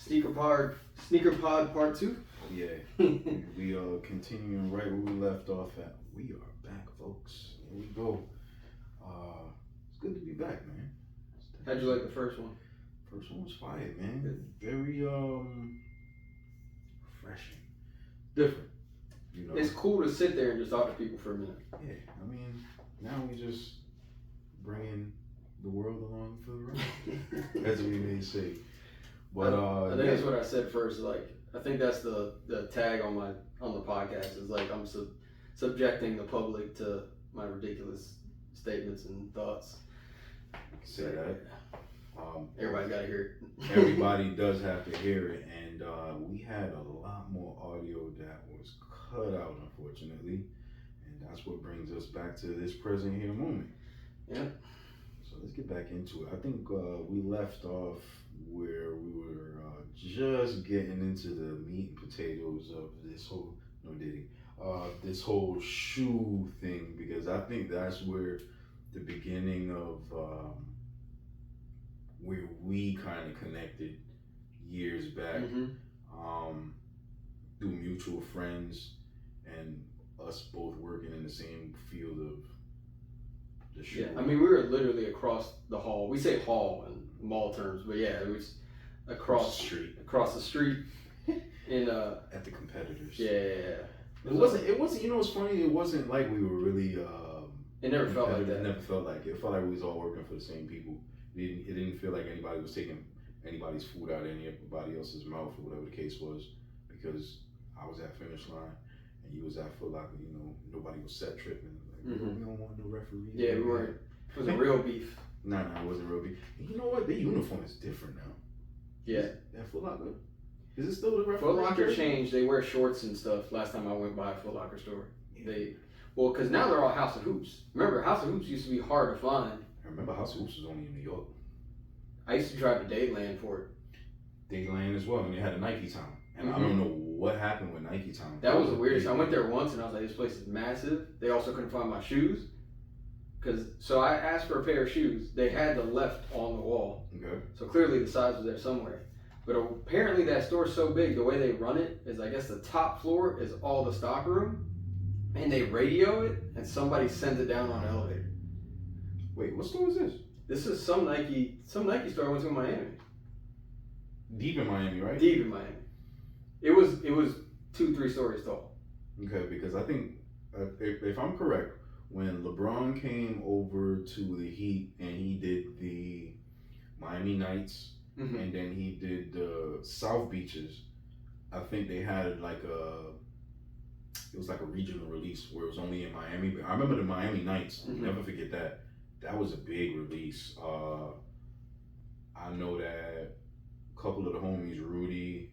Sneaker Pod Part 2. Yeah, we are continuing right where we left off at. We are back, folks. Here we go. It's good to be back, man. How'd you like the first one? First one was fire, man. Very refreshing, different. You know, It's cool to sit there and just talk to people for a minute. Yeah, I mean, now we just bringing the world along for the ride, as we may say. But I think that's what I said first. Like, I think that's the tag on the podcast is like I'm subjecting the public to my ridiculous statements and thoughts. Say that. Everybody's got to hear it. Everybody does have to hear it, and we had a lot more audio that was cut out, unfortunately, and that's what brings us back to this present here moment. Yeah. So let's get back into it. I think we left off where we were just getting into the meat and potatoes of this whole this whole shoe thing, because I think that's where the beginning of where we kind of connected years back, through mutual friends and us both working in the same field of the shoe. Yeah, I mean, we were literally across the hall. We say hall in mall terms, but yeah, it was across the street. Across the street. In at the competitors. Yeah. It wasn't. You know what's funny? It wasn't like we were really. It never felt like that. It never felt like it. It felt like we was all working for the same people. It didn't feel like anybody was taking anybody's food out of anybody else's mouth, or whatever the case was, because I was at finish line and you was at Foot Locker. You know, nobody was set tripping. Like, we don't want no referee. Yeah, we weren't. It was a real beef. Nah, it wasn't real beef. And you know what? The uniform is different now. Yeah. That Foot Locker. Is it still the referee? Foot Locker changed. They wear shorts and stuff. Last time I went by a Foot Locker store, because now they're all House of Hoops. Remember, House of Hoops used to be hard to find. I remember House of Hoops was only in New York. I used to drive to Dayland for it. Dayland as well, and they had a Nike Town. And I don't know what happened with Nike Town. That was the weirdest. I went there once and I was like, this place is massive. They also couldn't find my shoes. So I asked for a pair of shoes. They had the left on the wall. Okay. So clearly the size was there somewhere. But apparently that store's so big, the way they run it is, I guess the top floor is all the stock room, and they radio it, and somebody sends it down on an elevator. Wait, what store is this? This is some Nike store I went to in Miami. Deep in Miami, right? Deep in Miami. It was 2-3 stories tall. Okay, because I think, if I'm correct, when LeBron came over to the Heat and he did the Miami Nights, and then he did the South Beaches, I think they had it was like a regional release where it was only in Miami. But I remember the Miami Nights. Never forget that. That was a big release. I know that a couple of the homies, Rudy,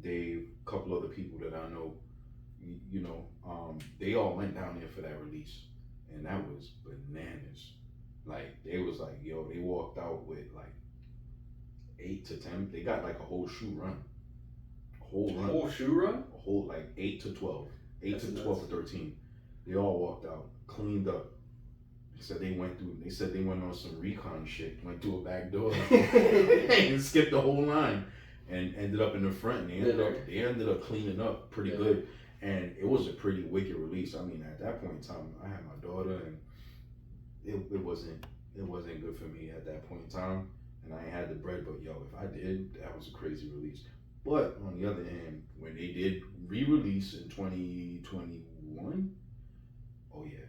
Dave, a couple other people that I know, they all went down there for that release, and that was bananas. Like, they was like, yo, they walked out with like 8 to 10. They got like a whole shoe run. A whole shoe run? A whole like 8 to 12. 8 That's to nuts. 12 or 13. They all walked out, cleaned up. They said they went on some recon shit, went through a back door and skipped the whole line and ended up in the front. And they ended up cleaning up pretty good. And it was a pretty wicked release. I mean, at that point in time, I had my daughter, and it wasn't good for me at that point in time. And I ain't had the bread, but yo, if I did, that was a crazy release. But on the other hand, when they did re-release in 2021, oh yeah,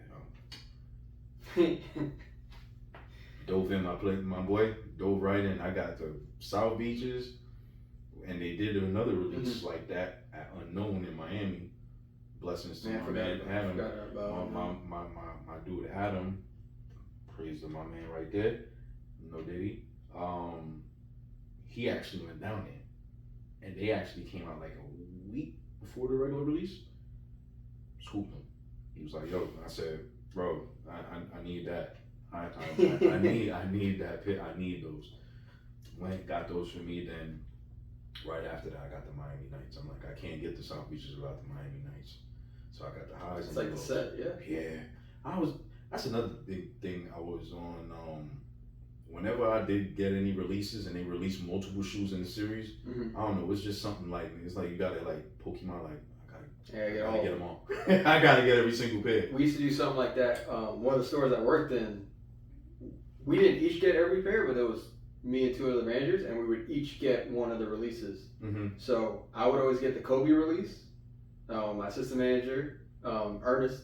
dove in my boy dove right in. I got the South Beaches, and they did another release like that at Unknown in Miami. Blessings to my man Adam, my dude Adam. Praise to my man right there. No diddy. He actually went down there, and they actually came out like a week before the regular release. Scooped him. He was like, "Yo," I said, "Bro, I need that. I need that pit. I need those." Went got those for me. Then right after that, I got the Miami Nights. I'm like, I can't get the South Beaches without the Miami Nights. So I got the highs. It's like the set, yeah. Yeah, that's another big thing I was on whenever I did get any releases and they released multiple shoes in the series, I don't know, it's just something like, it's like you gotta like Pokemon, like I gotta get them all. I gotta get every single pair. We used to do something like that. One of the stores I worked in, we didn't each get every pair, but it was me and two other managers, and we would each get one of the releases. So I would always get the Kobe release. My assistant manager, Ernest,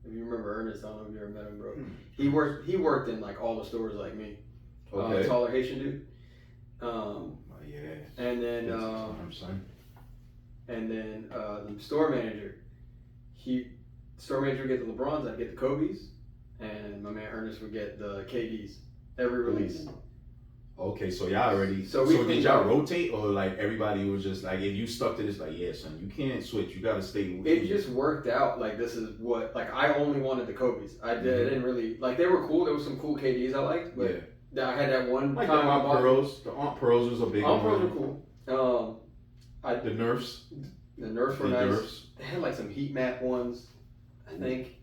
if you remember Ernest, I don't know if you ever met him, bro. He worked in like all the stores like me. Taller Haitian dude. Yeah. And then the store manager, would get the LeBrons, I'd get the Kobe's, and my man Ernest would get the KD's every release. Okay, so y'all already. So did y'all rotate, or like everybody was just like, if you stuck to this, like, yeah, son, you can't switch. You gotta stay with it. Just worked out. Like, this is what, like, I only wanted the Kobe's. I didn't really, like, they were cool. There was some cool KD's I liked, but I had that one like time the Aunt Pearls. The Aunt Pearls was a big one. Aunt Pearls were cool. The Nerfs. The Nerfs were nice. They had like some heat map ones, I think.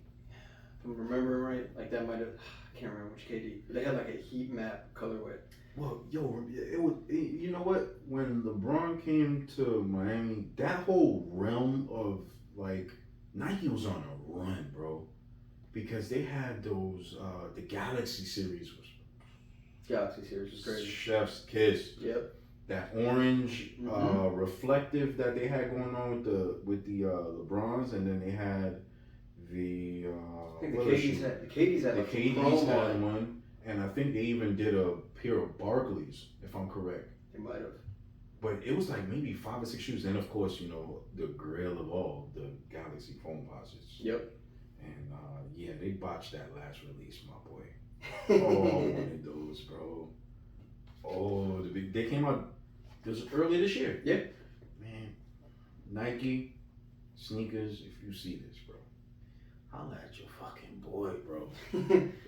If I'm remembering right, like that might have. I can't remember which KD. But they had like a heat map colorway. Well, you know what? When LeBron came to Miami, that whole realm of like Nike was on a run, bro, because they had those the Galaxy series was. Galaxy series was crazy. Chef's Kiss. Yep. That orange reflective that they had going on with the LeBrons, and then they had the I think the KD's had one, and I think they even did a pair of Barclays, if I'm correct. They might have. But it was like maybe 5 or 6 shoes. And of course, you know, the grail of all, the Galaxy foam posits. Yep. And they botched that last release, my boy. Oh, I wanted those, bro. Oh, they came out this early this year. Yeah. Man, Nike sneakers, if you see this, bro, holla at your fucking boy, bro.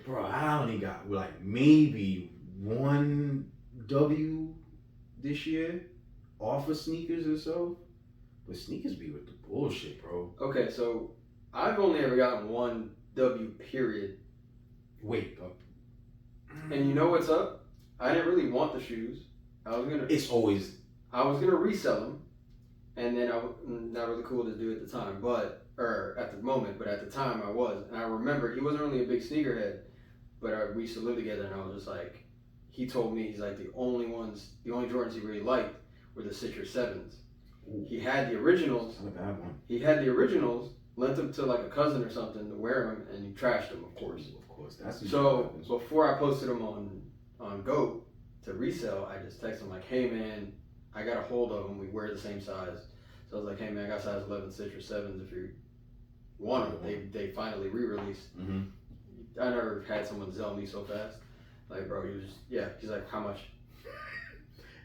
Bro, I only got like maybe 1 W this year off of sneakers or so. But sneakers be with the bullshit, bro. Okay, so I've only ever gotten 1 W period. Wait. And you know what's up? I didn't really want the shoes. I was gonna resell them, and then not really cool to do at the time, at the moment, but at the time I was. And I remember he wasn't really a big sneakerhead, but we used to live together, and I was just like, he told me, he's like, the only Jordans he really liked were the Citrus 7s. Ooh. He had the originals. Not a bad one. He had the originals, lent them to like a cousin or something to wear them, and he trashed them, of course. Of course, that's so before I posted them on GOAT to resell, I just texted him like, hey man, I got a hold of them. We wear the same size. So I was like, hey man, I got size 11 Citrus 7s if you want them. They finally re-released. I never had someone sell me so fast. Like, bro, he's like, how much?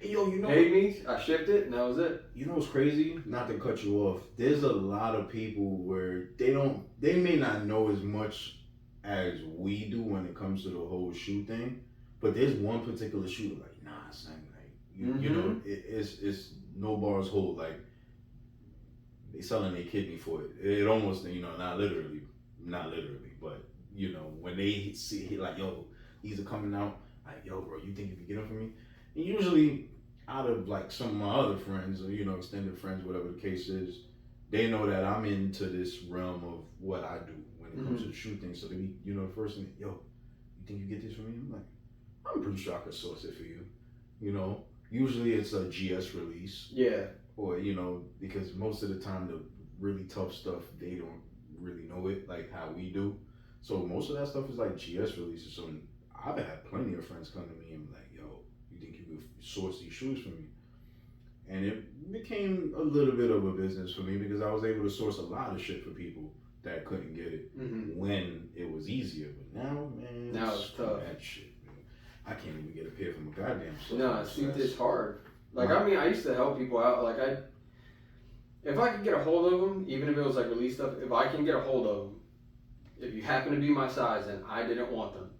Hey, yo, you know, paid me, I shipped it, and that was it. You know what's crazy? Not to cut you off. There's a lot of people where they may not know as much as we do when it comes to the whole shoe thing, but there's one particular shoe like, nah, son, like you know, it's no bars hold. Like they selling their kidney for it. It almost, you know, not literally, but you know, when they see like, yo, these are coming out, like, yo, bro, you think you can get them for me? And usually, out of like some of my other friends, or you know, extended friends, whatever the case is, they know that I'm into this realm of what I do when it comes to the shoe thing. So they be, you know, the first thing, yo, you think you get this for me? I'm like, I'm pretty sure I could source it for you. You know, usually it's a GS release. Yeah. Or, you know, because most of the time the really tough stuff, they don't really know it like how we do. So most of that stuff is like GS releases. So I've had plenty of friends come to me and be like, yo, you think you could source these shoes for me? And it became a little bit of a business for me because I was able to source a lot of shit for people that couldn't get it when it was easier. But now, man, now it's tough. That shit, man. I can't even get a pair from a goddamn store. No, see, it's hard. Like, I mean, I used to help people out. Like, if I could get a hold of them, even if it was like release stuff, if I can get a hold of them, if you happen to be my size and I didn't want them,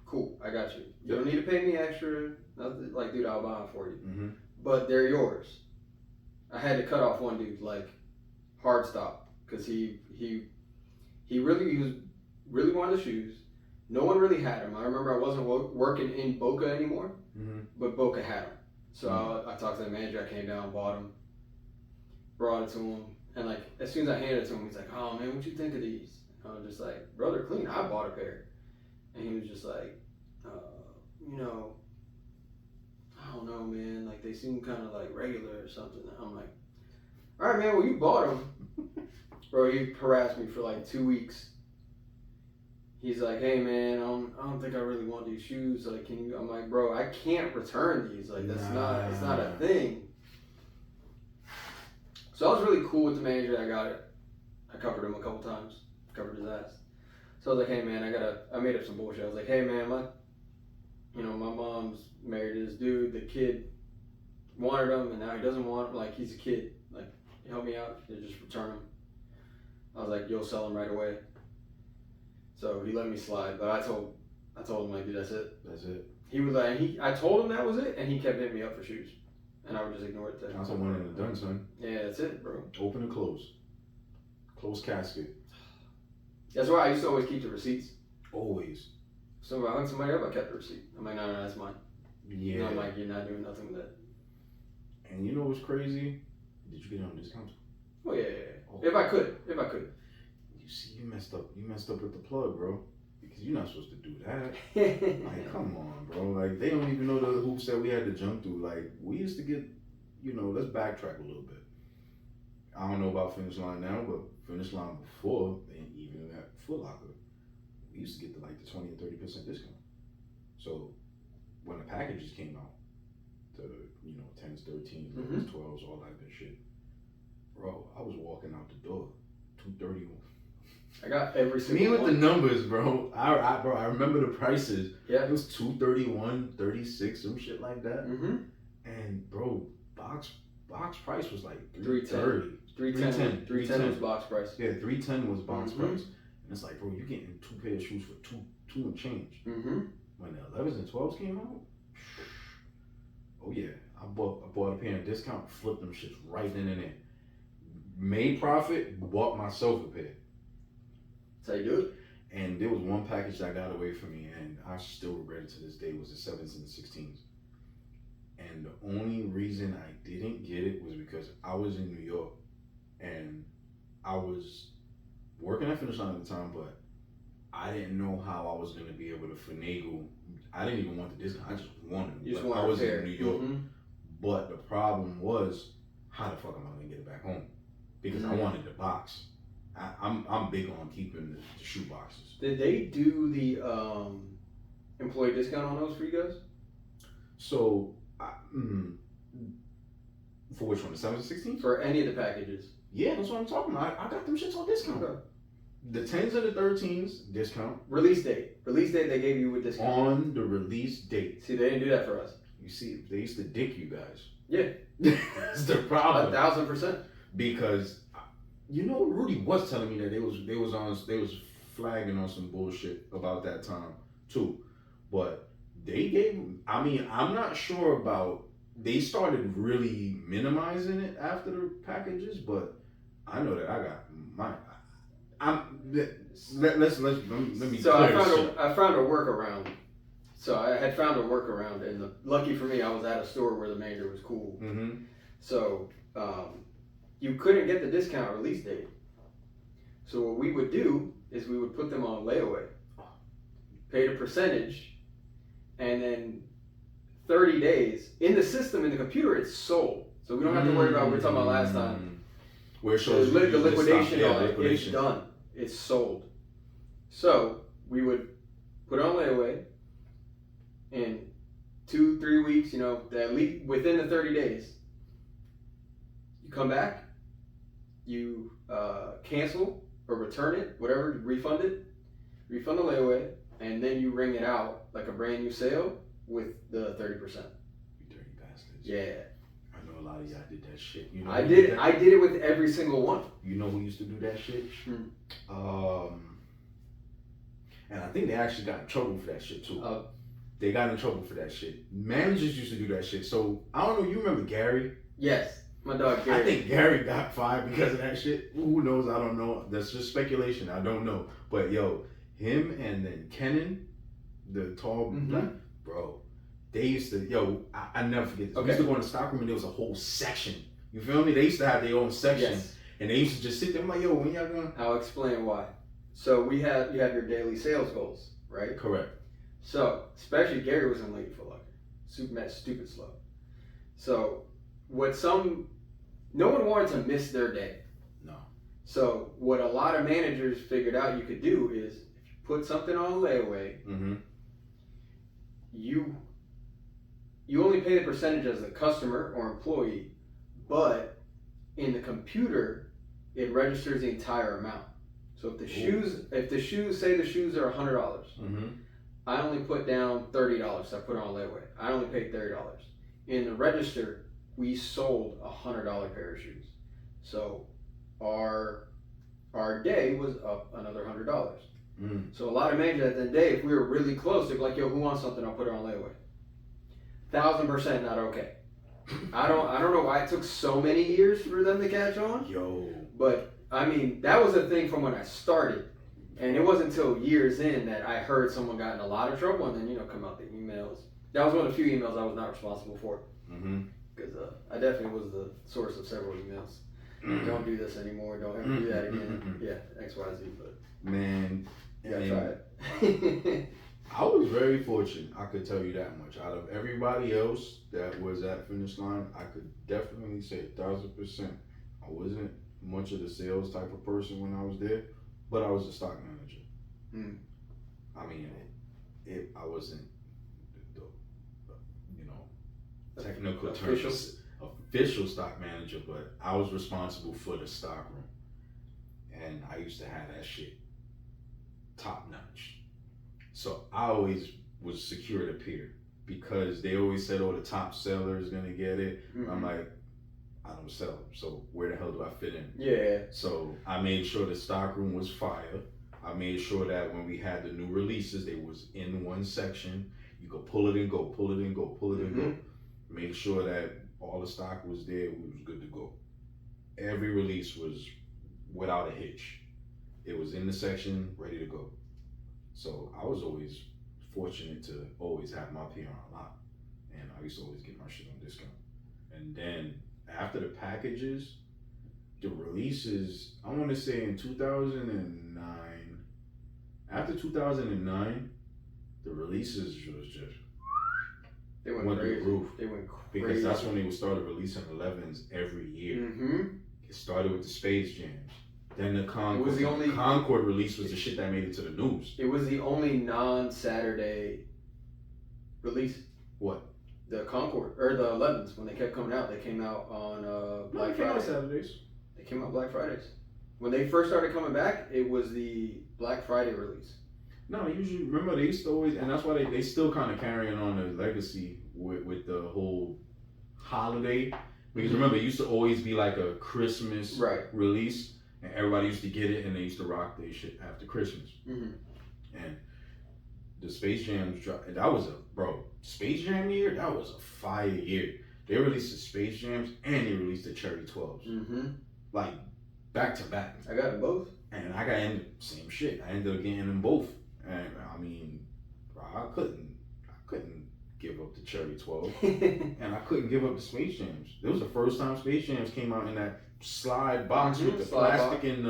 cool, I got you. You don't need to pay me extra. Nothing, like, dude, I'll buy them for you. But they're yours. I had to cut off one dude, like, hard stop, because he really wanted the shoes. No one really had them. I remember I wasn't working in Boca anymore, but Boca had them. So I talked to the manager. I came down, bought them, brought it to him, and like as soon as I handed it to him, he's like, "Oh man, what you think of these?" And I was just like, "Bro, they're clean. I bought a pair." And he was just like, "You know, I don't know, man. Like they seem kind of like regular or something." And I'm like, "All right, man. Well, you bought them." Bro, he harassed me for like 2 weeks. He's like, "Hey man, I don't think I really want these shoes. Like, can you?" I'm like, "Bro, I can't return these. Like, it's not a thing." So I was really cool with the manager that got it. I covered him a couple times, covered his ass. So I was like, "Hey man, I made up some bullshit. I was like, "Hey man, my mom's married to this dude. The kid wanted him, and now he doesn't want him. Like, he's a kid. Like, help me out. Just return him." I was like, "You'll sell him right away." So he let me slide, but I told him like, "Dude, that's it." That's it. He was like, I told him that was it, and he kept hitting me up for shoes, and I would just ignore it. That's a one and a done, son. Yeah, that's it, bro. Open and close. Close casket. That's why I used to always keep the receipts. Always. So if I hung somebody up, I kept the receipt. I'm like, no, that's mine. Yeah. And I'm like, you're not doing nothing with that. And you know what's crazy? Did you get it on discount? Oh yeah. Oh. If I could. You see, you messed up with the plug, bro. Because you're not supposed to do that. Like, come on, bro. Like, they don't even know the hoops that we had to jump through. Like, we used to get, let's backtrack a little bit. I don't know about Finish Line now, but Finish Line before, and even at Foot Locker, we used to get the 20 or 30% discount. So when the packages came out, the 10s, 13s, 11s, 12s, all that good shit, bro, I was walking out the door, 231. I got every single Me with one. the numbers, bro. I remember the prices. Yeah. It was 231, 36, some shit like that. And bro, box price was like 330. 310 was box price. Yeah, 310 was box price. And it's like, bro, you're getting 2 pair of shoes for two and change. When the 11s and 12s came out, oh yeah, I bought a pair of discount, flipped them shits right then and there. Made profit, bought myself a pair. That's how you do it. And there was one package that got away from me, and I still regret it to this day, was the 7s and the 16s. And the only reason I didn't get it was because I was in New York, and I was working at Finish Line at the time, but I didn't know how I was going to be able to finagle. I didn't even want the discount. I just wanted it. I was in New York. But the problem was, how the fuck am I going to get it back home? Because I wanted the box. I'm big on keeping the shoe boxes. Did they do the employee discount on those for you guys? So, for which one? The 7 and 16? For any of the packages. Yeah, that's what I'm talking about. I got them shits on discount. Okay. The 10s and the 13s, discount. Release date they gave you with discount. On the release date. See, they didn't do that for us. You see, they used to dick you guys. Yeah. That's the problem. 1,000%. Because, Rudy was telling me that they was flagging on some bullshit about that time too. But they gave, I'm not sure about, they started really minimizing it after the packages, but I know that I got let me. So I found a workaround. So I had found a workaround, and lucky for me, I was at a store where the manager was cool. So you couldn't get the discount release date. So what we would do is we would put them on layaway, paid a percentage, and then 30 days in the system, in the computer, it's sold. So we don't have to worry about what we were talking about last time. Where it shows the liquidation on it. It's done. It's sold. So we would put it on layaway in 2-3 weeks, at least within the 30 days. You come back, you cancel or return it, whatever, refund the layaway, and then you ring it out like a brand new sale with the 30%. You dirty bastards. Yeah. I know a lot of y'all did that shit. I did it with every single one. You know who used to do that shit? And I think they actually got in trouble for that shit too. They got in trouble for that shit. Managers used to do that shit. So I don't know. You remember Gary? Yes. My dog Gary. I think Gary got fired because of that shit. Who knows? I don't know. That's just speculation. I don't know. But yo, Him and then Kenan, the tall black bro. They used to I never forget this. Okay. We used to go in the stockroom and there was a whole section. You feel me? They used to have their own section. Yes. And they used to just sit there. I'm like, yo, when y'all going? I'll explain why. So you have your daily sales goals, right? Correct. So, especially Gary was in late for luck. Stupid slow. So, no one wanted to miss their day. No. So, what a lot of managers figured out you could do is, if you put something on layaway, you only pay the percentage as a customer or employee, but in the computer, it registers the entire amount. So if the shoes, say the shoes are $100, I only put down $30. So I put it on layaway. I only paid $30. In the register, we sold a $100 pair of shoes. So our day was up another $100. So a lot of managers at the end of the day, if we were really close, they'd be like, yo, who wants something? I'll put it on layaway. 1,000% not okay. I don't know why it took so many years for them to catch on. But I mean, that was a thing from when I started, and it wasn't until years in that I heard someone got in a lot of trouble, and then come out the emails. That was one of the few emails I was not responsible for, because I definitely was the source of several emails. Don't do this anymore. Don't ever do that again. Yeah, X, Y, Z. But man, you gotta try it. I was very fortunate, I could tell you that much. Out of everybody else that was at Finish Line, I could definitely say 1,000%. I wasn't much of the sales type of person when I was there, but I was a stock manager. I mean, I wasn't the technical terms, official stock manager, but I was responsible for the stock room. And I used to have that shit top notch. So I always was secure to peer because they always said, oh, the top seller is going to get it. I'm like, I don't sell, so where the hell do I fit in? Yeah. So I made sure the stock room was fire. I made sure that when we had the new releases, they was in one section. You could pull it and go, pull it and go, pull it and go. Make sure that all the stock was there. We was good to go. Every release was without a hitch. It was in the section, ready to go. So I was always fortunate to always have my PR on lock, and I used to always get my shit on discount. And then after the packages, the releases, I want to say in 2009, after 2009, the releases was just went through the roof. They went crazy. Because that's when they would start releasing 11s every year. It started with the Space Jams. Then the Concord. The Concord release was the shit that made it to the news. It was the only non-Saturday release. What? The Concord, or the 11s, when they kept coming out. They came out on Black Friday. They came out Saturdays. They came out Black Fridays. When they first started coming back, it was the Black Friday release. No, usually, remember, they used to always, and that's why they still kind of carrying on the legacy with the whole holiday. Because remember, it used to always be like a Christmas release. And everybody used to get it, and they used to rock their shit after Christmas. And the Space Jams, that was Space Jam year, that was a fire year. They released the Space Jams, and they released the Cherry 12s. Like, back to back. I got them both. And I got same shit. I ended up getting them both. And I mean, I couldn't give up the Cherry 12. And I couldn't give up the Space Jams. It was the first time Space Jams came out in that slide box with the plastic and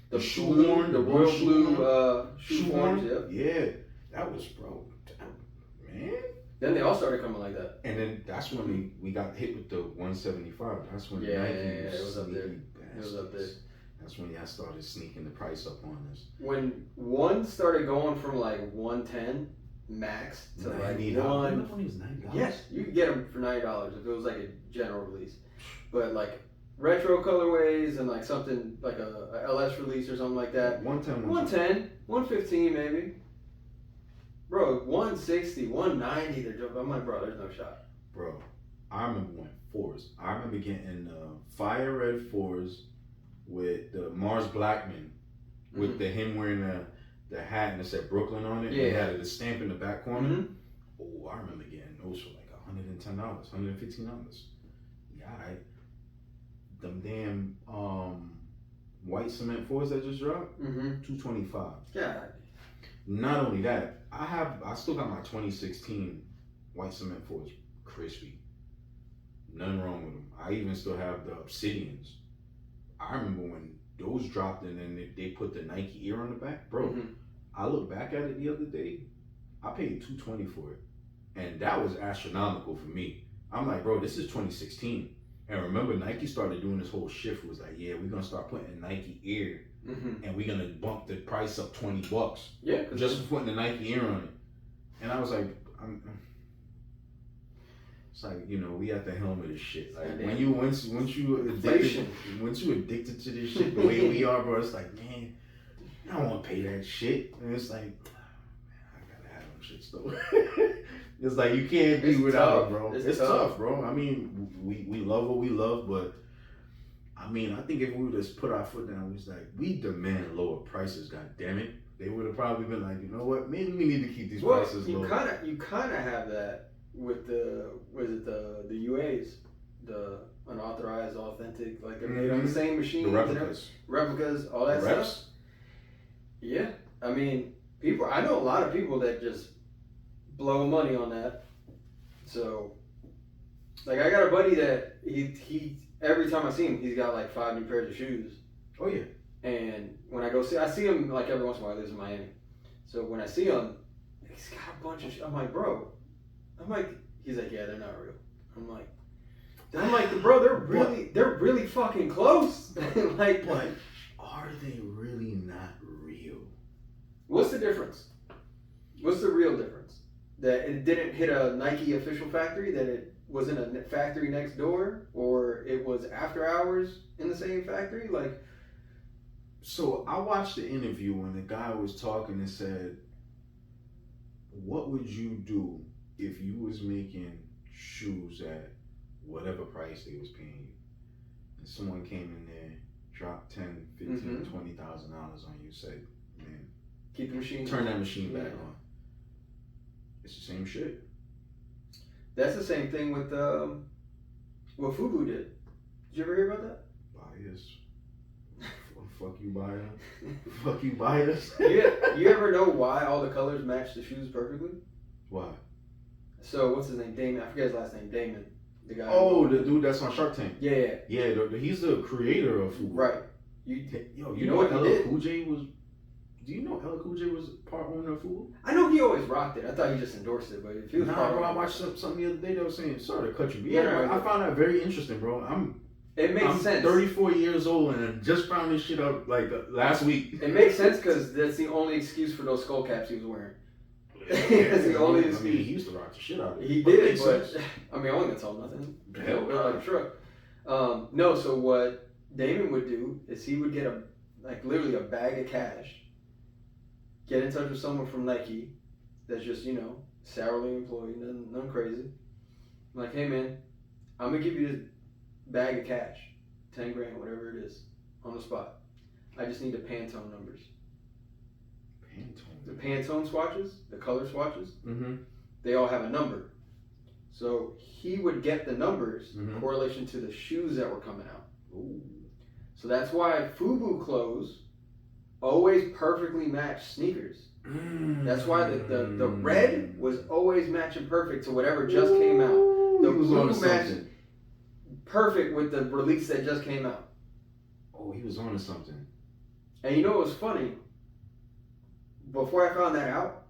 the shoehorn, the royal blue shoehorn. Yeah, that was man. Then they all started coming like that. And then that's when we got hit with the 175. That's when it was up there. It was up there. That's when y'all started sneaking the price up on us. When one started going from like 110 max to like $90. When it was $90. Yes, you could get them for $90 if it was like a general release, but like retro colorways and like something like a LS release or something like that. 110, 115 maybe. Bro, 160, 190. They're jumping. I'm like, bro, there's no shot. Bro, I remember when 4s. I remember getting fire red 4s with the Mars Blackman with him wearing the hat and it said Brooklyn on it. Yeah. And it had the stamp in the back corner. Oh, I remember getting those for like $110, $115. Yeah, them damn white cement 4s that just dropped. $225. Yeah. Not only that, I still got my 2016 white cement fours, crispy. Nothing wrong with them. I even still have the Obsidians. I remember when those dropped and then they put the Nike ear on the back, bro. Mm-hmm. I look back at it the other day. I paid $220 for it, and that was astronomical for me. I'm like, bro, this is 2016, and remember Nike started doing this whole shift. It was like, yeah, we're gonna start putting Nike ear, and we're gonna bump the price up $20. Yeah, just for putting the Nike ear on it. And I was like, it's like, you know, we at the helm of this shit. Like when you once you addicted to this shit the way we are, bro, it's like, man, I don't want to pay that shit. And it's like, man, I gotta have them shits though. It's like you can't be without it, bro. It's tough, bro. I mean, we love what we love, but I mean, I think if we would just put our foot down, we was like, we demand lower prices. God damn it, they would have probably been like, you know what? Maybe we need to keep these prices low. You kind of have that with the UAs, the unauthorized, authentic, like they're made on the same machine. The replicas, all that stuff. Yeah, I mean, I know a lot of people that just blow money on that. So, like, I got a buddy that he every time I see him, he's got like 5 new pairs of shoes. Oh yeah. And when I see him like every once in a while. He lives in Miami, so when I see him, he's got a bunch of shoes. I'm like, bro. He's like, yeah, they're not real. I'm like, bro, they're really fucking close. Like, but are they really not real? What's the difference? What's the real difference? That it didn't hit a Nike official factory, that it was in a factory next door, or it was after hours in the same factory? Like, so I watched the interview when the guy was talking and said, what would you do if you was making shoes at whatever price they was paying you, and someone came in there, dropped $10,000, $15,000, $20,000 on you, said, man, keep the machine, turn that machine back on. It's the same shit. That's the same thing with what Fubu did. Did you ever hear about that? Bias. Fuck you, bias. Fuck you, bias. You ever know why all the colors match the shoes perfectly? Why? So what's his name? Damon. I forget his last name. Damon. The guy. Oh, the dude that's on Shark Tank. Yeah. He's the creator of Fubu. Right. You know what LL Cool J was? Do you know LL Cool J was part owner of Fubu? I know he always rocked it. I thought he just endorsed it, but if he was I watched something the other day that was saying, sorry to cut you, but I found that very interesting, bro. It makes sense. 34 years old and I just found this shit out like last week. It makes sense because that's the only excuse for those skull caps he was wearing. That's the only excuse. I mean, he used to rock the shit out of it. He did, but I mean, I wasn't gonna tell him nothing. Hell no. Like a truck. No, so what Damon would do is he would get literally a bag of cash, get in touch with someone from Nike that's just, sourly employed, nothing crazy. I'm like, hey man, I'm gonna give you this bag of cash, 10 grand, whatever it is, on the spot. I just need the Pantone numbers. The Pantone swatches, the color swatches, they all have a number. So he would get the numbers in correlation to the shoes that were coming out. Ooh. So that's why Fubu clothes always perfectly match sneakers. That's why the red was always matching perfect to whatever just came out. The blue matched perfect with the release that just came out. Oh, he was on to something. And you know what was funny? Before I found that out,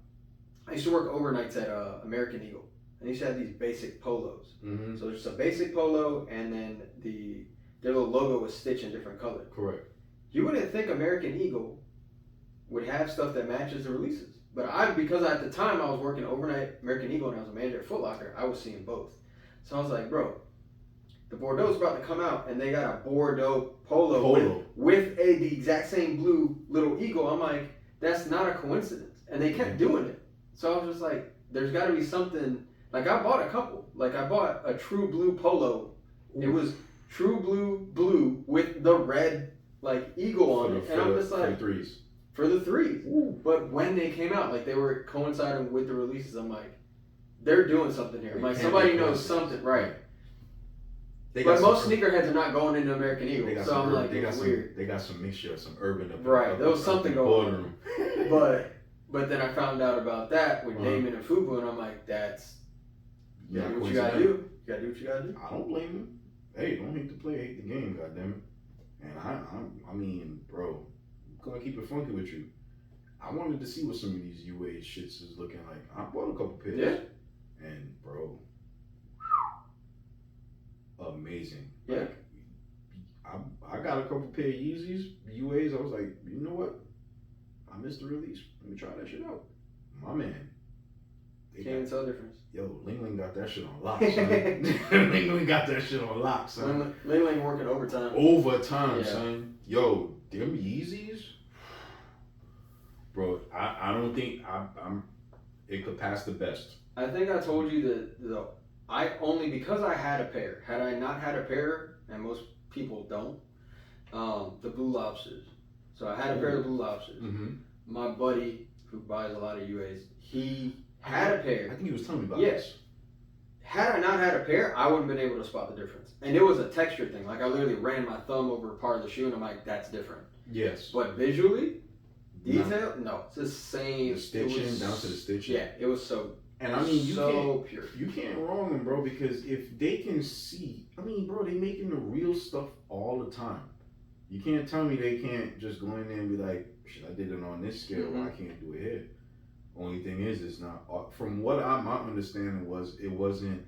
I used to work overnights at American Eagle. And they used to have these basic polos. So there's a basic polo, and then their little logo was stitched in different colors. Correct. You wouldn't think American Eagle would have stuff that matches the releases. But because at the time I was working overnight American Eagle and I was a manager at Foot Locker, I was seeing both. So I was like, bro, the Bordeaux's about to come out, and they got a Bordeaux polo. With the exact same blue little eagle. I'm like, that's not a coincidence. And they kept doing it. So I was just like, there's got to be something. Like, I bought a couple. Like, I bought a true blue polo. Ooh. It was true blue with the red, eagle on it. And I'm just like, for the threes. Ooh. But when they came out, they were coinciding with the releases, I'm like, they're doing something here. I'm like, somebody knows something. Right. But most sneakerheads are not going into American Eagle, so I'm like, it's weird. They got some mixture of some urban. Right, there was something going on. But But then I found out about that with Damon and Fubu, and I'm like, that's you gotta do what you gotta do. You gotta do what you gotta do. I don't blame him. Hey, don't hate the play, hate the game, goddammit. And I mean, bro, I'm gonna keep it funky with you. I wanted to see what some of these UA shits is looking like. I bought a couple pairs. Yeah. And bro, amazing. Yeah. Like, I got a couple pair of Yeezys, UAs. I was like, you know what? I missed the release. Let me try that shit out. My man. Can't tell the difference. Yo, Ling Ling got that shit on lock, son. Ling Ling got that shit on lock, son. Ling Ling working overtime. Overtime, son. Yo, them Yeezys, bro. I don't think it could pass the best. I think I told you that I only because I had a pair. Had I not had a pair, and most people don't, the Blue Lobsters. So I had a pair of the Blue Lobsters. Mm-hmm. My buddy who buys a lot of UAs, he had a pair. I think he was telling me about this. Had I not had a pair, I wouldn't have been able to spot the difference. And it was a texture thing. Like I literally ran my thumb over part of the shoe, and I'm like, that's different. Yes. But visually, detail, no, it's the same. The stitching down to the stitching. Yeah, it was so. And I mean, pure. You can't wrong them, bro, because if they can see, I mean, bro, they making the real stuff all the time. You can't tell me they can't just go in there and be like, shit, I did it on this scale, I can't do it here. Only thing is, it's not. From what my understanding was, it wasn't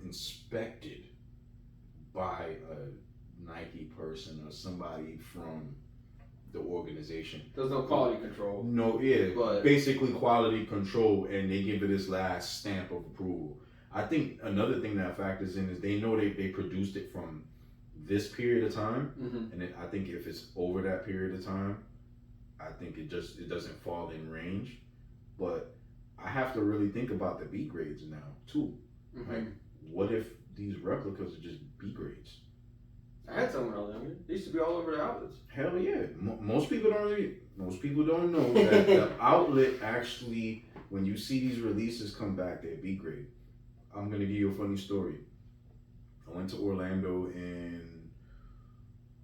inspected by a Nike person or somebody from the organization. There's no quality control. No, but basically quality control, and they give it this last stamp of approval. I think another thing that factors in is they know they produced it from this period of time, and I think if it's over that period of time, I think it doesn't fall in range. But I have to really think about the B grades now too. Like, what if these replicas are just B grades? I had some when I was younger. They used to be all over the outlets. Hell yeah. Most people don't know that the outlet actually, when you see these releases come back, they're B grade. I'm gonna give you a funny story. I went to Orlando in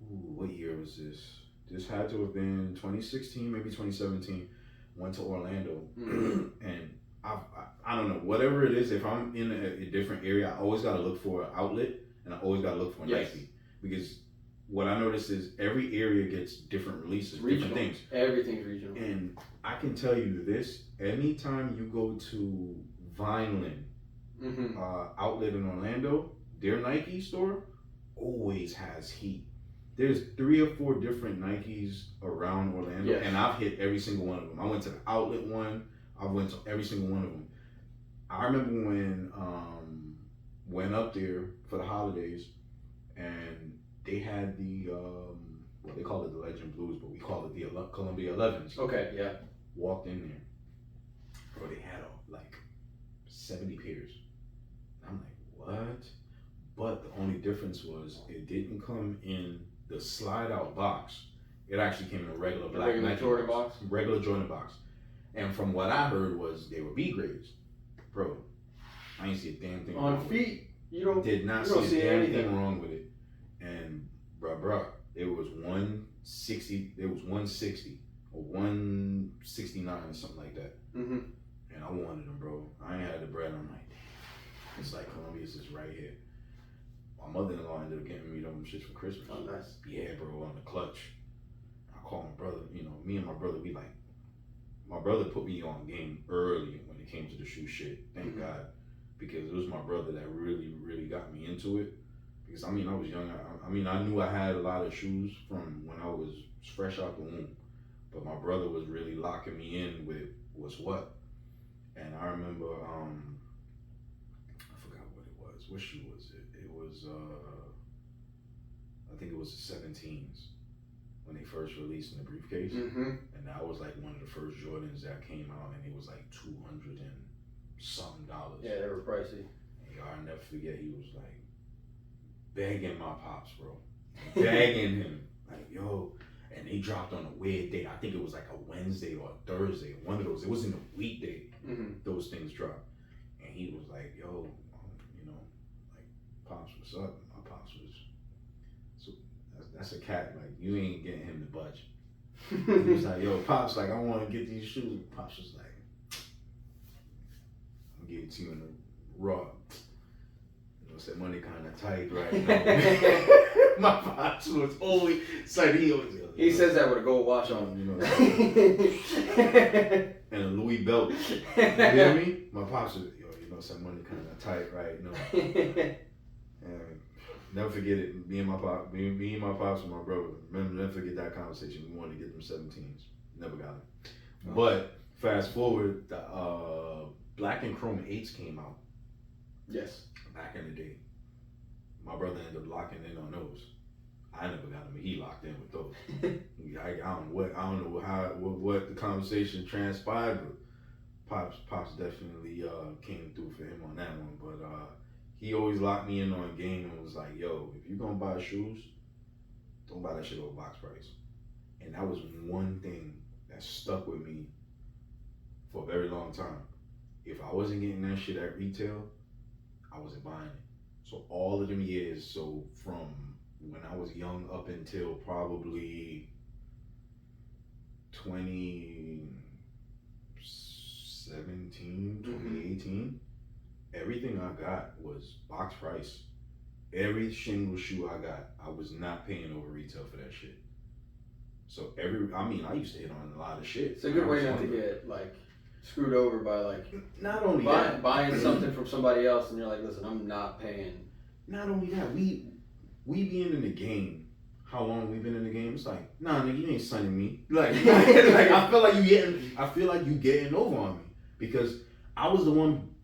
what year was this? This had to have been 2016, maybe 2017. Went to Orlando, and I don't know, whatever it is. If I'm in a different area, I always gotta look for an outlet, and I always gotta look for Nike, because what I noticed is every area gets different releases, different things. Everything's regional. And I can tell you this: anytime you go to Vineland outlet in Orlando, their Nike store always has heat. There's 3 or 4 different Nikes around Orlando, and I've hit every single one of them. I went to the outlet one. I went to every single one of them. I remember when went up there for the holidays, and they had the well, they call it the Legend Blues, but we call it the Columbia 11s. Okay, yeah. Walked in there, bro. They had like 70 pairs. I'm like, what? But the only difference was it didn't come in the slide out box. It actually came in a regular black Nike Jordan box. Regular Jordan box. And from what I heard was they were B grades. Bro, I ain't see a damn thing on feet. You don't did not see a damn thing wrong with it. And bruh, it was 160. It was 160 or 169 or something like that. And I wanted them, bro. I ain't had the bread. I'm like, damn. It's like Columbia's is right here. My mother-in-law ended up getting me them shits for Christmas. Oh, nice. Yeah, bro, on the clutch. I called my brother. You know, me and my brother, my brother put me on game early when it came to the shoe shit. Thank God. Because it was my brother that really, really got me into it. Because, I mean, I was young. I knew I had a lot of shoes from when I was fresh out the womb. But my brother was really locking me in with what's what. And I remember, I forgot what it was. What shoe was it? It was, I think it was the 17s when they first released in the briefcase. And that was like one of the first Jordans that came out, and it was like $200 and something. Yeah, they were pricey. And I'll never forget, he was like begging my pops, bro. Begging him. Like, yo. And they dropped on a weird date. I think it was like a Wednesday or a Thursday. One of those. It wasn't a weekday. Those things dropped. And he was like, yo, you know, like, Pops, what's up? My Pops was, so that's a cat. Like, you ain't getting him to budge. He was like, yo, Pops, like, I want to get these shoes. Pops was like, I'm gonna give it to you in the raw. You know, said money kind of tight right now. My Pops was always, it's like he says that with a gold watch on. You know, and a Louis belt. You hear me? My Pops was, yo, you know, said money kind of tight right now. And never forget it. Me and my pops and my brother. Remember, never forget that conversation. We wanted to get them 17s. Never got them. Oh. But fast forward, the Black and Chrome 8s came out. Yes. Back in the day. My brother ended up locking in on those. I never got them, but he locked in with those. I don't know what the conversation transpired, but Pops definitely came through for him on that one. But he always locked me in on a game and was like, yo, if you're gonna buy shoes, don't buy that shit over box price. And that was one thing that stuck with me for a very long time. If I wasn't getting that shit at retail, I wasn't buying it. So all of them years, so from when I was young up until probably 2017, 2018, everything I got was box price. Every single shoe I got, I was not paying over retail for that shit. So I used to hit on a lot of shit. It's a good way not to get like screwed over by like not only buying something from somebody else, and you're like, listen, I'm not paying. Not only that, we being in the game. How long we been in the game? It's like, nah, nigga, you ain't sunning me. Like I feel like you getting over on me because I was the one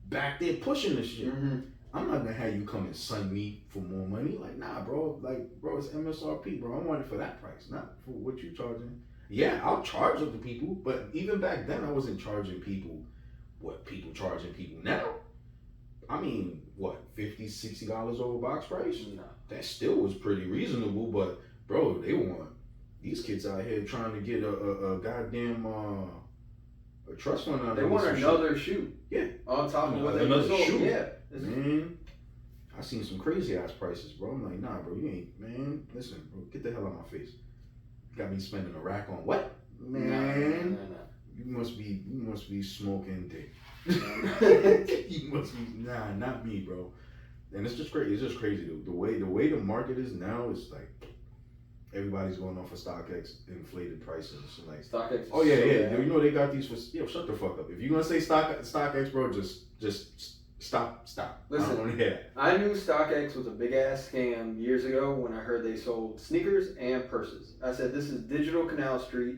back there pushing this shit. Mm-hmm. I'm not gonna have you come and sun me for more money. Like, nah, bro. Like, bro, it's MSRP, bro. I want it for that price, not for what you charging. Yeah, I'll charge other people, but even back then, I wasn't charging people what people charging people now. I mean, what, $50, $60 over box price? No. That still was pretty reasonable, but bro, they want these kids out here trying to get a goddamn a trust fund out. They want another shoe. Yeah. On top of what they another sold. shoe. Yeah. Man, I seen some crazy ass prices, bro. I'm like, nah, bro, you ain't, man. Listen, bro, get the hell out of my face. Got me spending a rack on what? Man, nah. You must be smoking dick. You must be not me, bro. And it's just crazy. It's just crazy, dude. The way the market is now is like everybody's going off of StockX inflated prices. Like StockX. Oh yeah. You know they got these for. Yo, shut the fuck up. If you're gonna say StockX, bro, just stop. Listen, I don't want to hear that. I knew StockX was a big ass scam years ago when I heard they sold sneakers and purses. I said, this is digital Canal Street.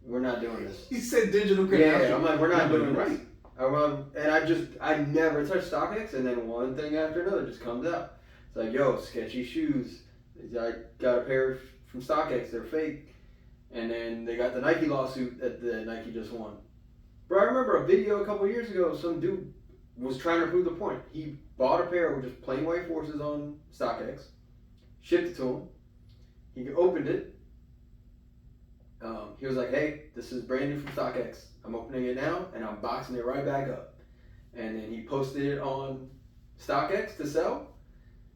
We're not doing this. He said digital Canal Street. Yeah, I'm like, we're not doing right. this. I never touched StockX, and then one thing after another just comes out. It's like, yo, sketchy shoes. I got a pair from StockX. They're fake. And then they got the Nike lawsuit that the Nike just won. Bro, I remember a video a couple years ago. Some dude was trying to prove the point. He bought a pair with just plain white forces on StockX, shipped it to him. He opened it. He was like, hey, this is brand new from StockX. I'm opening it now, and I'm boxing it right back up. And then he posted it on StockX to sell.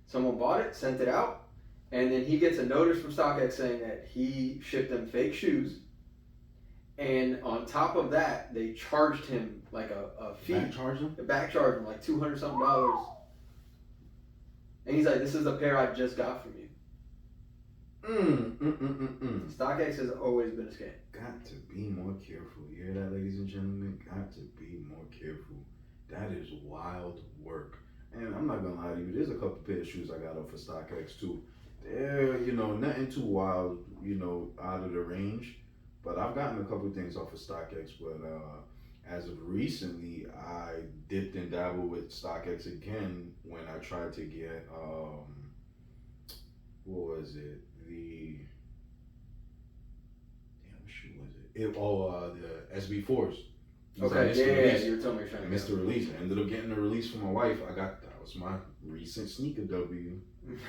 Someone bought it, sent it out, and then he gets a notice from StockX saying that he shipped them fake shoes. And on top of that, they charged him like a fee. Back charge him like $200 something. And he's like, this is a pair I just got from you. StockX has always been a scam. Got to be more careful. You hear that, ladies and gentlemen? Got to be more careful. That is wild work. And I'm not gonna lie to you, there's a couple pair of shoes I got up for StockX too. They're, nothing too wild, out of the range. But I've gotten a couple things off of StockX. But as of recently, I dipped and dabbled with StockX again when I tried to get what was it? What shoe was it? The SB4s. Okay, yeah, you were telling me. I missed the release. I ended up getting the release for my wife. That was my recent sneaker W.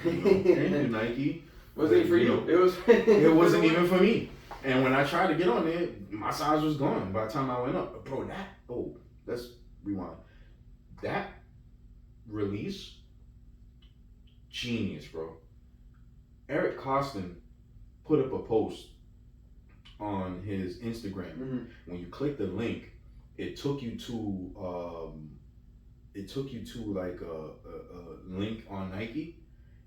Thank you, Nike. Wasn't it for you? It wasn't even for me. And when I tried to get on there, my size was gone by the time I went up. Bro, let's rewind. That release, genius, bro. Eric Costin put up a post on his Instagram. Mm-hmm. When you click the link, it took you to like a link on Nike,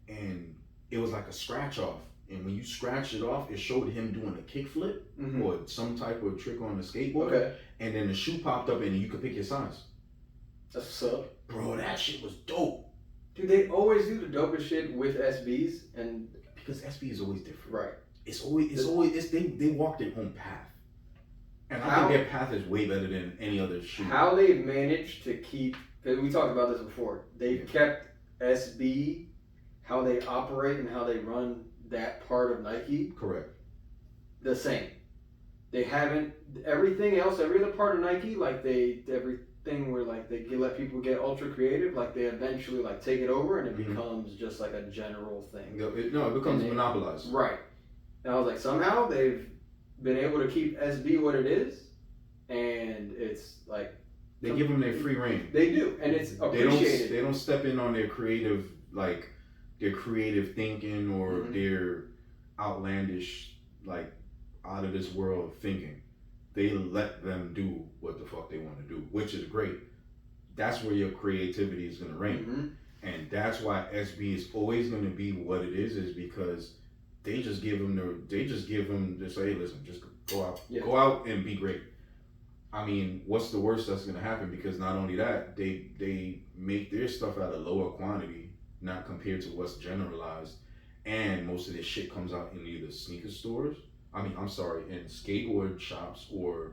and it was like a scratch off. And when you scratched it off, it showed him doing a kickflip or some type of trick on the skateboard. Okay. And then the shoe popped up, and you could pick your size. That's what's up. Bro, that shit was dope. Dude, they always do the dopest shit with SBs, and because SB is always different. Right. It's always they walk their own path. And I think their path is way better than any other shoe. How they've managed to keep, because we talked about this before, they've kept SB, how they operate and how they run that part of Nike. Correct. The same. They haven't, everything else, every other part of Nike, like everything where like they let people get ultra creative, like they eventually like take it over and it becomes just like a general thing. It becomes monopolized. Right. And I was like, somehow they've been able to keep SB what it is, and it's like they give them their free reign. They do, and it's appreciated. They don't step in on their creative thinking or their outlandish, like out of this world thinking. They let them do what the fuck they want to do, which is great. That's where your creativity is gonna reign, and that's why SB is always gonna be what it is because they just give them just say, hey, listen, just go out and be great. I mean, what's the worst that's gonna happen? Because not only that, they make their stuff at a lower quantity, not compared to what's generalized, and most of this shit comes out in either sneaker stores. In skateboard shops or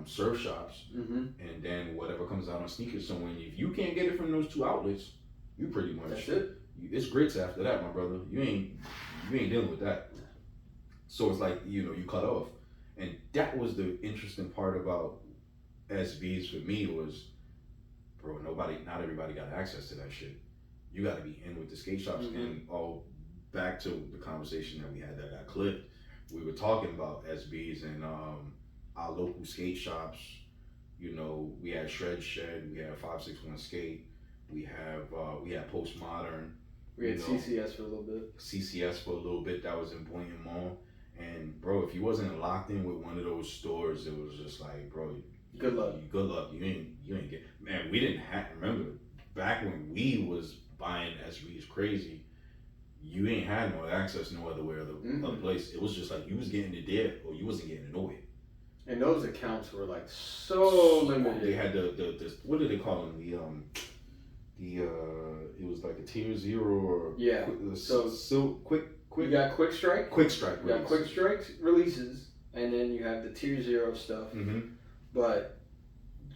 surf shops, and then whatever comes out on sneakers. So if you can't get it from those two outlets, you pretty much that's it. It's grits after that, my brother. You ain't dealing with that. So it's like you cut off, and that was the interesting part about SBs for me was, bro, not everybody got access to that shit. You got to be in with the skate shops, and back to the conversation that we had that got clipped. We were talking about SBs and our local skate shops. We had Shred Shed, we had 561 Skate, we had Postmodern. We had CCS for a little bit. That was in Boynton Mall. And bro, if you wasn't locked in with one of those stores, it was just like, bro, good luck. You ain't get. Man, we didn't remember back when we was buying SBs crazy. You ain't had no access no other other place. It was just like you was getting it there or you wasn't getting it nowhere. And those accounts were like so limited. They had the what do they call them? It was like a tier 0 or quick. You got quick strike. Quick strike. You got quick strike releases, and then you have the tier 0 stuff. But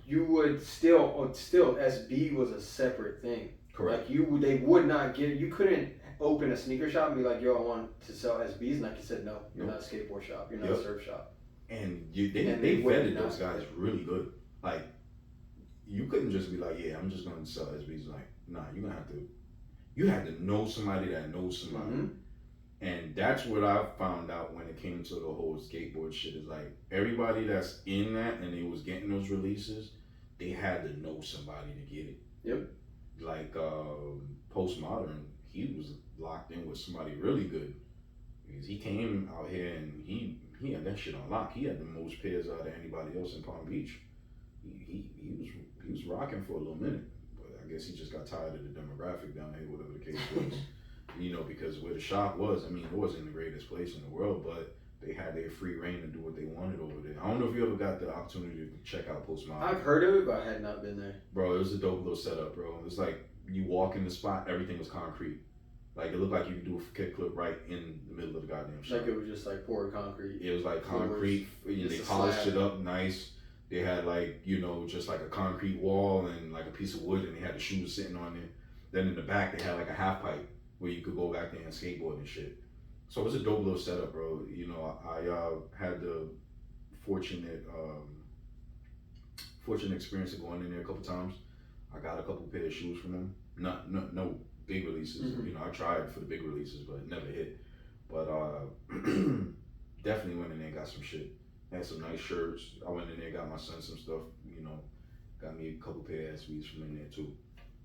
you would still SB was a separate thing. Correct. Like they would not give. You couldn't open a sneaker shop and be like, yo, I want to sell SBs, and Nike said, no, you're not a skateboard shop, you're not a surf shop. And they vetted those guys really good. Like, you couldn't just be like, yeah, I'm just gonna sell SBs. Like, nah, you had to know somebody that knows somebody. And that's what I found out when it came to the whole skateboard shit, is like everybody that's in that and they was getting those releases, they had to know somebody to get it. Yep. Like Postmodern, he was locked in with somebody really good. Because he came out here and he had that shit on lock. He had the most pairs out of anybody else in Palm Beach. He was rocking for a little minute, but I guess he just got tired of the demographic down here, whatever the case was. Because where the shop was, it wasn't the greatest place in the world, but they had their free reign to do what they wanted over there. I don't know if you ever got the opportunity to check out Postmodern. I've heard of it, but I had not been there. Bro, it was a dope little setup, bro. It was like you walk in the spot, everything was concrete. Like, it looked like you could do a kickflip right in the middle of the goddamn shop. Like it was just like poured concrete. It was like concrete. They polished it up nice. They had like, just like a concrete wall and like a piece of wood, and they had the shoes sitting on there. Then in the back, they had like a half pipe where you could go back there and skateboard and shit. So it was a dope little setup, bro. I had the fortunate experience of going in there a couple times. I got a couple pair of shoes from them. No big releases. I tried for the big releases, but it never hit. But definitely went in there and got some shit. Had some nice shirts. I went in there, got my son some stuff. Got me a couple pair of SBs from in there too.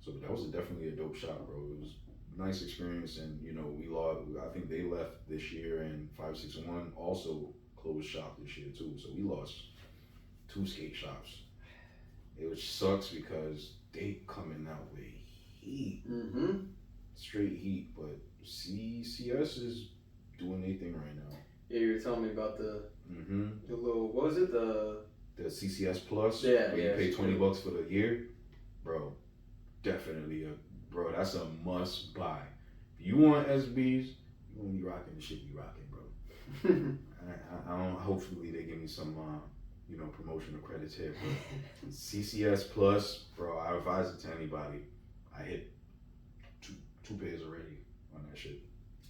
So that was definitely a dope shop, bro. It was a nice experience, and we lost. I think they left this year, and 561 also closed shop this year too, so we lost 2 skate shops. It which sucks because they coming out with heat, straight heat. But CCS is doing their thing right now. Yeah, you were telling me about the little, what was it, the CCS Plus. Yeah, where you pay $20 for the year, bro. Definitely bro. That's a must buy. If you want SBs, you gonna be rocking the shit you rocking, bro. I don't. Hopefully they give me some promotional credits here. But CCS Plus, bro. I advise it to anybody. I hit two pairs already on that shit.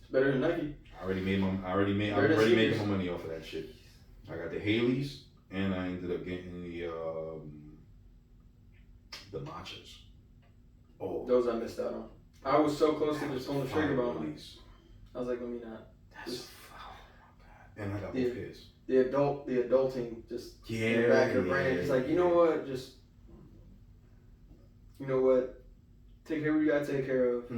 It's better than Nike. I'm already making my money off of that shit. I got the Haleys, and I ended up getting the Matchas. Oh, those I missed out on. I was so close to just pulling the trigger about them. I was like, let me not. That's oh my god. And I got both pairs. The adulting just in the back of the brain. It's like, you know what? Just, you know what? Take care of what you gotta take care of.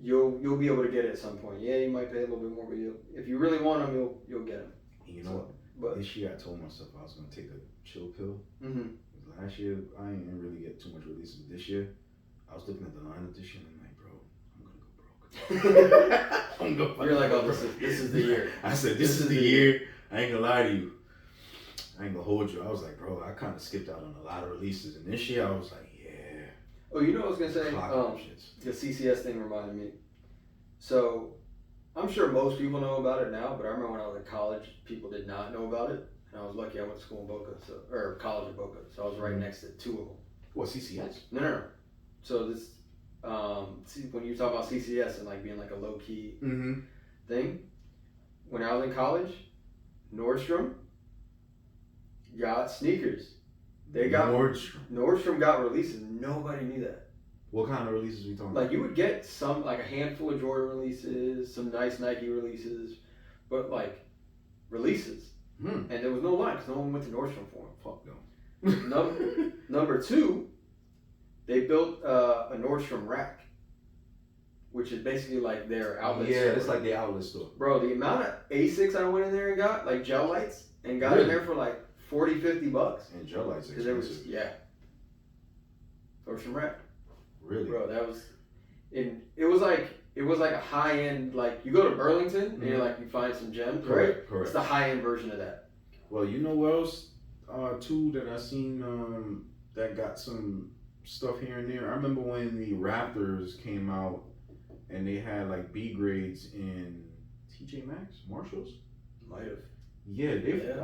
You'll be able to get it at some point. Yeah, you might pay a little bit more, but if you really want them, you'll get them. You know what? But this year I told myself I was gonna take a chill pill. Last year I didn't really get too much release. This year I was looking at the lineup this year and I'm like, bro, I'm gonna go broke. I'm gonna You're like, oh, this is the year. I said, this is the year. I ain't gonna lie to you. I ain't gonna hold you. I was like, bro, I kind of skipped out on a lot of releases, and this year I was like, yeah. Oh, you know what I was gonna say? The CCS thing reminded me. So, I'm sure most people know about it now, but I remember when I was in college, people did not know about it. And I was lucky I went to school in Boca, or college in Boca, so I was right next to 2 of them. What, CCS? No. So this, when you talk about CCS and like being like a low key thing, when I was in college, Nordstrom got sneakers. Nordstrom got releases. Nobody knew that. What kind of releases are we talking about? Like you would get some, like a handful of Jordan releases, some nice Nike releases, but like releases. And there was no line because no one went to Nordstrom for them. Fuck no. Number 2, they built a Nordstrom Rack, which is basically like their outlet store. Yeah, it's like the outlet store. Bro, the amount of Asics I went in there and got, like gel lights, and got in there for like $40-$50. And gel lights are expensive. Nordstrom Rack. Really? Bro, that was, it was like a high end, like you go to Burlington and you're like, you find some gems, right? Correct. It's the high end version of that. Well, you know what else? Too that I seen that got some stuff here and there. I remember when the Raptors came out and they had like B grades in TJ Maxx, Marshalls. Might have. Yeah,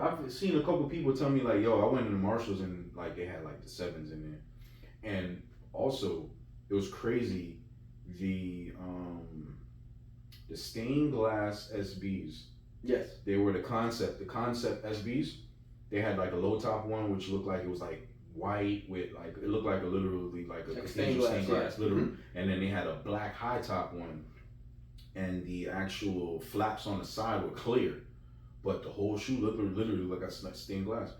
I've seen a couple people tell me like, yo, I went into Marshalls and like they had like the 7s in there, and also it was crazy. The stained glass SBs. Yes. They were the concept SBs. They had like a low top one which looked like it was like white with like it looked like literally like a stained glass, literally. And then they had a black high top one, and the actual flaps on the side were clear, but the whole shoe literally like a stained glass.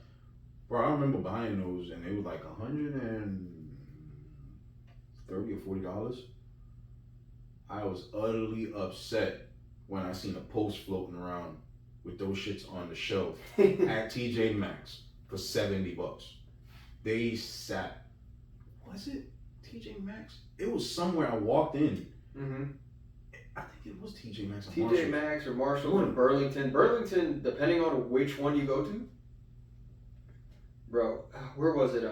Bro, I remember buying those and they were like $130 or $40. I was utterly upset when I seen a post floating around with those shits on the shelf at TJ Maxx for $70. They sat. Was it TJ Maxx? It was somewhere I walked in. I think it was TJ Maxx. TJ Maxx or Marshalls or Burlington. Burlington, depending on which one you go to. Bro, where was it?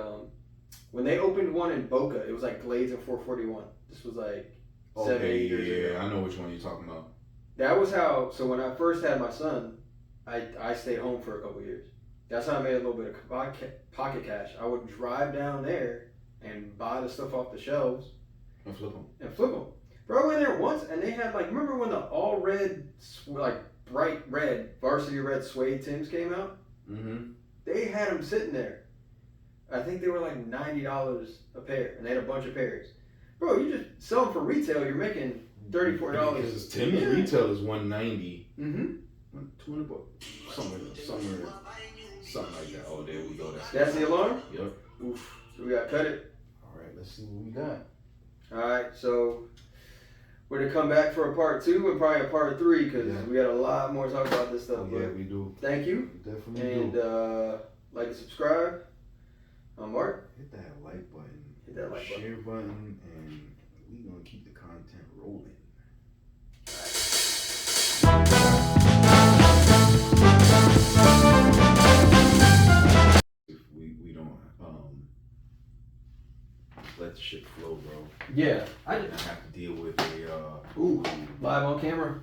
When they opened one in Boca, it was like Glades and 441. This was like 7-8 years ago. I know which one you're talking about. That was how, so when I first had my son, I stayed home for a couple years. That's how I made a little bit of pocket cash. I would drive down there and buy the stuff off the shelves. And flip them. Bro, I went there once and they had like, remember when the all red, like bright red, varsity red suede Tims came out? They had them sitting there. I think they were like $90 a pair, and they had a bunch of pairs. Bro, you just sell them for retail, you're making $34. Because Tim's retail is $190. $200, something like that. Oh, there we go. That's the alarm? Yep. So we gotta cut it. All right, let's see what we got. All right, so we're to come back for a part 2 and probably a part 3 because we got a lot more to talk about this stuff. Oh, yeah, we do. Thank you. We definitely and, like and subscribe. I'm Mark. Hit that like button. Hit that like share button, and we're going to keep the content rolling. If we don't let the shit flow, bro. Yeah. I didn't have to deal with a live on camera.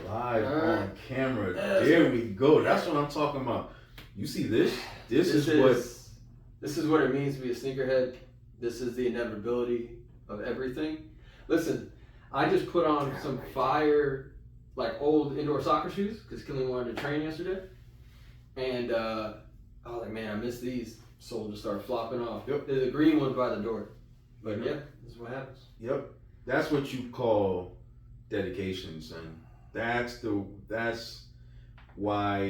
Live on camera. There we go. That's what I'm talking about. You see this? This is what it means to be a sneakerhead. This is the inevitability of everything. Listen, I just put on some fire, like old indoor soccer shoes because Killian wanted to train yesterday, and I was like, man, I miss these. Sole just started flopping off. Yep. There's a green one by the door, but yeah, this is what happens. Yep, that's what you call dedication, son. That's why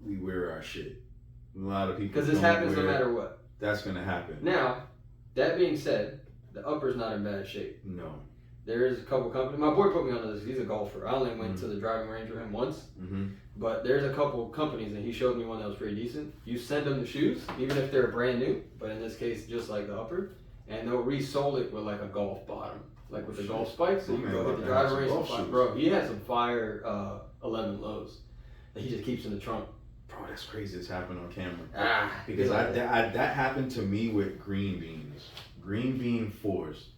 we wear our shit. A lot of people because this happens no matter what. That's gonna happen. Now, that being said, the upper's not in bad shape. No. There is a couple companies. My boy put me on this. He's a golfer. I only went to the driving range with him once. But there's a couple companies, and he showed me one that was pretty decent. You send them the shoes, even if they're brand new, but in this case, just like the upper, and they'll resole it with like a golf bottom, like with the golf spikes. So you can go hit the driving range. Bro, he has some fire 11 lows that he just keeps in the trunk. Bro, that's crazy. It's happened on camera. Because that happened to me with green bean 4s.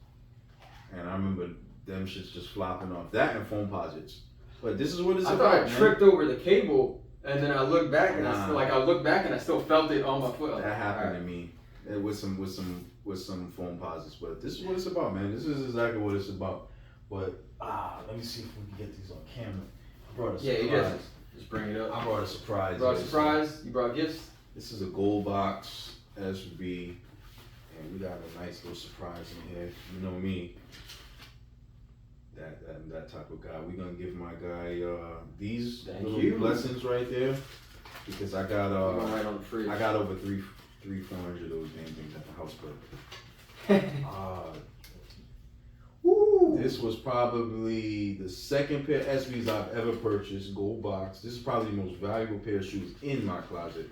And I remember them shits just flopping off. That and foam posits. But this is what it's about. I tripped over the cable, and then I looked back, and I still felt it on my foot. That happened to me with some foam posits. But this is what it's about, man. This is exactly what it's about. But let me see if we can get these on camera. I brought a surprise. Yeah, just bring it up. I brought a surprise. You brought a surprise. You brought gifts. This is a gold box SB. And we got a nice little surprise in here. You know me. That type of guy. We're gonna give my guy these little blessings right there. Because I got right on the fridge. I got over 400 of those damn things at the house, but this was probably the second pair of SBs I've ever purchased, gold box. This is probably the most valuable pair of shoes in my closet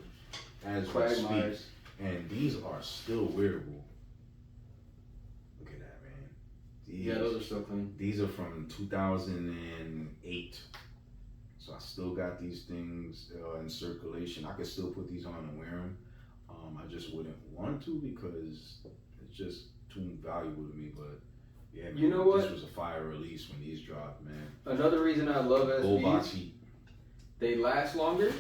as we speak. And these are still wearable. Look at that, man. Those are still clean. These are from 2008. So I still got these things in circulation. I could still put these on and wear them. I just wouldn't want to because it's just too valuable to me. But yeah, man, you know what? This was a fire release when these dropped, man. Another reason I love SBs, gold box heat. They last longer.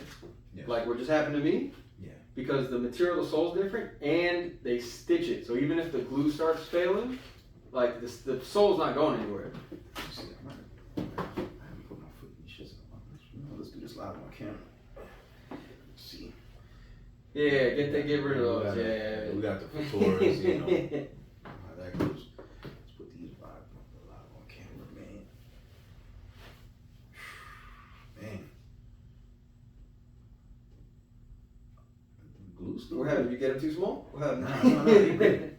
Yeah. Like what just happened to me. Yeah. Because the material of the sole's different and they stitch it. So even if the glue starts failing, like the sole's not going anywhere. See, I haven't put my foot in these shits. Let's do this live on camera. Let's see. Yeah, get rid of those. Yeah. We got the Fatoras, you know. How that goes. Let's put these live on camera, man. Man. Glue still. What happened? You get them too small? What happened? No.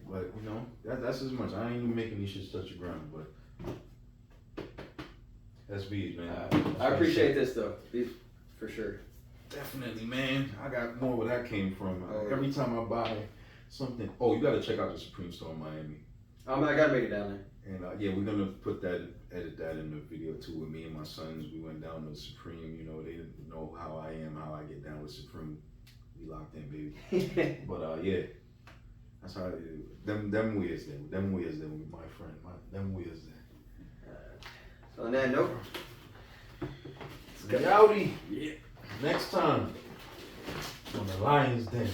But you know, that's as much. I ain't even making these shits touch the ground, but SBs, man. I appreciate this though. These for sure. Definitely, man. I got more where that came from. Every time I buy something, you gotta check out the Supreme store in Miami. I gotta make it down there. And yeah, we're gonna edit that in the video too with me and my sons. We went down to Supreme. You know, they didn't know how I am, how I get down with Supreme. We locked in, baby. But yeah, that's how them weirds there. Them weirds there, my friend. Them weirds there. So on that note, Howdy. Yeah. Next time on the Lion's Den.